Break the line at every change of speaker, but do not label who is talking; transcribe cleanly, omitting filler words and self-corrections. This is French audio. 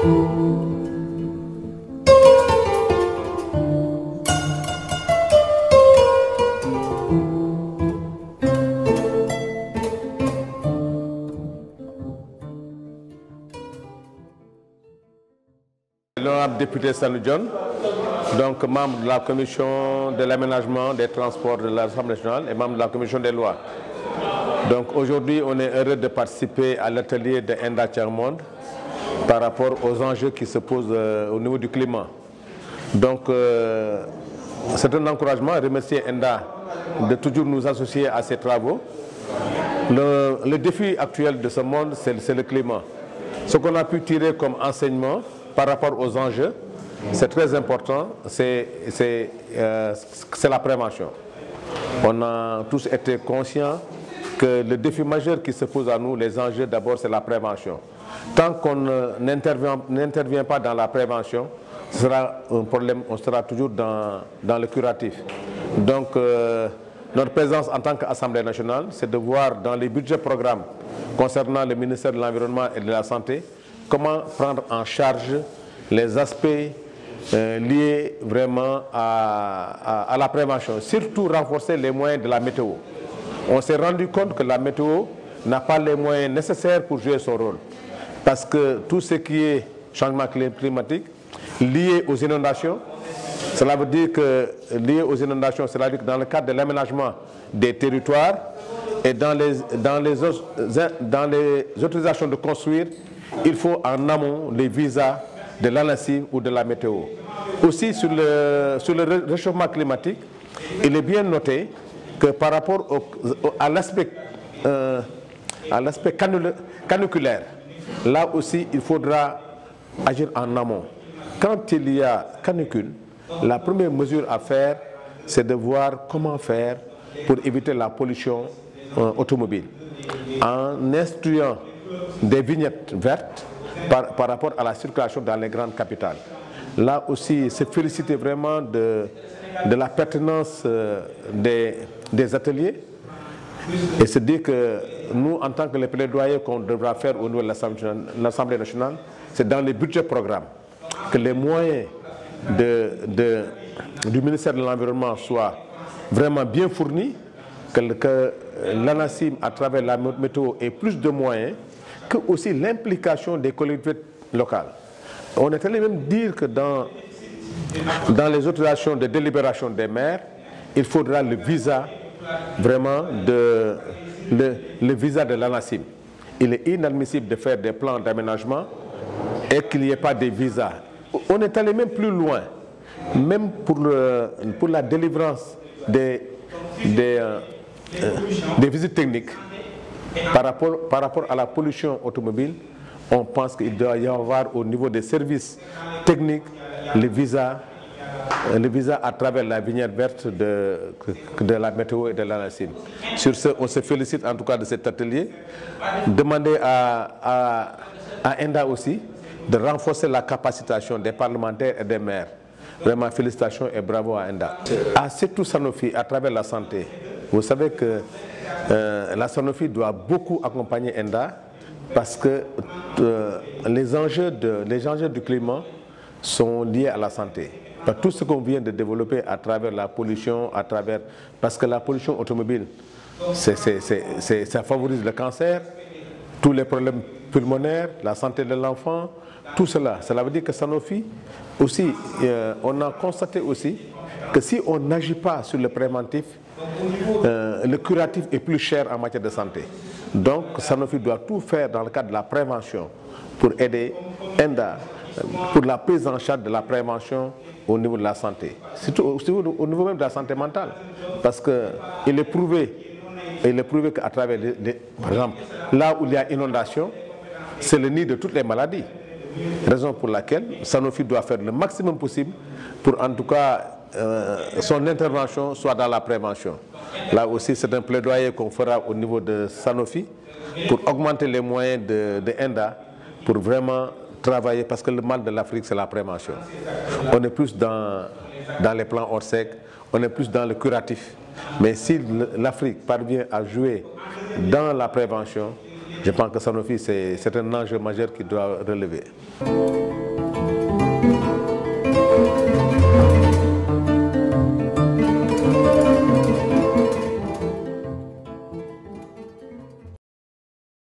L'honorable député Sanu John, donc membre de la commission de l'aménagement des transports de l'Assemblée nationale et membre de la commission des lois. Donc aujourd'hui, on est heureux de participer à l'atelier de Enda Tiers-Monde par rapport aux enjeux qui se posent au niveau du climat. Donc c'est un encouragement à remercier Enda de toujours nous associer à ces travaux. Le défi actuel de ce monde, c'est le climat. Ce qu'on a pu tirer comme enseignement par rapport aux enjeux, c'est très important, c'est la prévention. On a tous été conscients que le défi majeur qui se pose à nous, les enjeux d'abord, c'est la prévention. Tant qu'on n'intervient pas dans la prévention, ce sera un problème, on sera toujours dans le curatif. Donc notre présence en tant qu'Assemblée nationale, c'est de voir dans les budgets programmes concernant le ministère de l'Environnement et de la Santé, comment prendre en charge les aspects liés vraiment à la prévention, surtout renforcer les moyens de la météo. On s'est rendu compte que la météo n'a pas les moyens nécessaires pour jouer son rôle, parce que tout ce qui est changement climatique lié aux inondations, cela veut dire que lié aux inondations, cela veut dire que dans le cadre de l'aménagement des territoires et dans les autorisations de construire, il faut en amont les visas de l'ANACIM ou de la météo. Aussi sur le réchauffement climatique, il est bien noté que par rapport à l'aspect caniculaire, là aussi il faudra agir en amont. Quand il y a canicule, la première mesure à faire, c'est de voir comment faire pour éviter la pollution automobile. En instruisant des vignettes vertes par rapport à la circulation dans les grandes capitales. Là aussi, c'est féliciter vraiment de la pertinence des ateliers et se dire que nous, en tant que les plaidoyers qu'on devra faire au niveau de l'Assemblée nationale, c'est dans les budgets programmes que les moyens du ministère de l'Environnement soient vraiment bien fournis, que l'ANACIM, à travers la météo, ait plus de moyens, que aussi l'implication des collectivités locales. On est allé même dire que dans les autorisations de délibération des maires, il faudra le visa vraiment le visa de l'ANACIM. Il est inadmissible de faire des plans d'aménagement et qu'il n'y ait pas de visa. On est allé même plus loin, même pour la délivrance des visites techniques. Par rapport à la pollution automobile, on pense qu'il doit y avoir au niveau des services techniques le visa à travers la vignette verte de la météo et de l'ANACIM. Sur ce, on se félicite en tout cas de cet atelier. Demander à Enda aussi de renforcer la capacitation des parlementaires et des maires. Vraiment, félicitations et bravo à Enda. À Setou Sanofi, à travers la santé, vous savez que la Sanofi doit beaucoup accompagner Enda parce que les enjeux du climat sont liés à la santé. Tout ce qu'on vient de développer à travers la pollution, parce que la pollution automobile, ça favorise le cancer, tous les problèmes pulmonaires, la santé de l'enfant, tout cela. Cela veut dire que Sanofi, aussi, on a constaté aussi que si on n'agit pas sur le préventif, le curatif est plus cher en matière de santé. Donc Sanofi doit tout faire dans le cadre de la prévention pour aider Enda pour la prise en charge de la prévention au niveau de la santé, surtout au niveau même de la santé mentale, parce qu'il est prouvé qu'à travers, par exemple, là où il y a inondation, c'est le nid de toutes les maladies. Raison pour laquelle Sanofi doit faire le maximum possible pour en tout cas son intervention soit dans la prévention. Là aussi, c'est un plaidoyer qu'on fera au niveau de Sanofi pour augmenter les moyens de Enda pour vraiment travailler, parce que le mal de l'Afrique, c'est la prévention. On est plus dans les plans hors sec, on est plus dans le curatif. Mais si l'Afrique parvient à jouer dans la prévention, Je pense que Sanofi, c'est un enjeu majeur qui doit relever.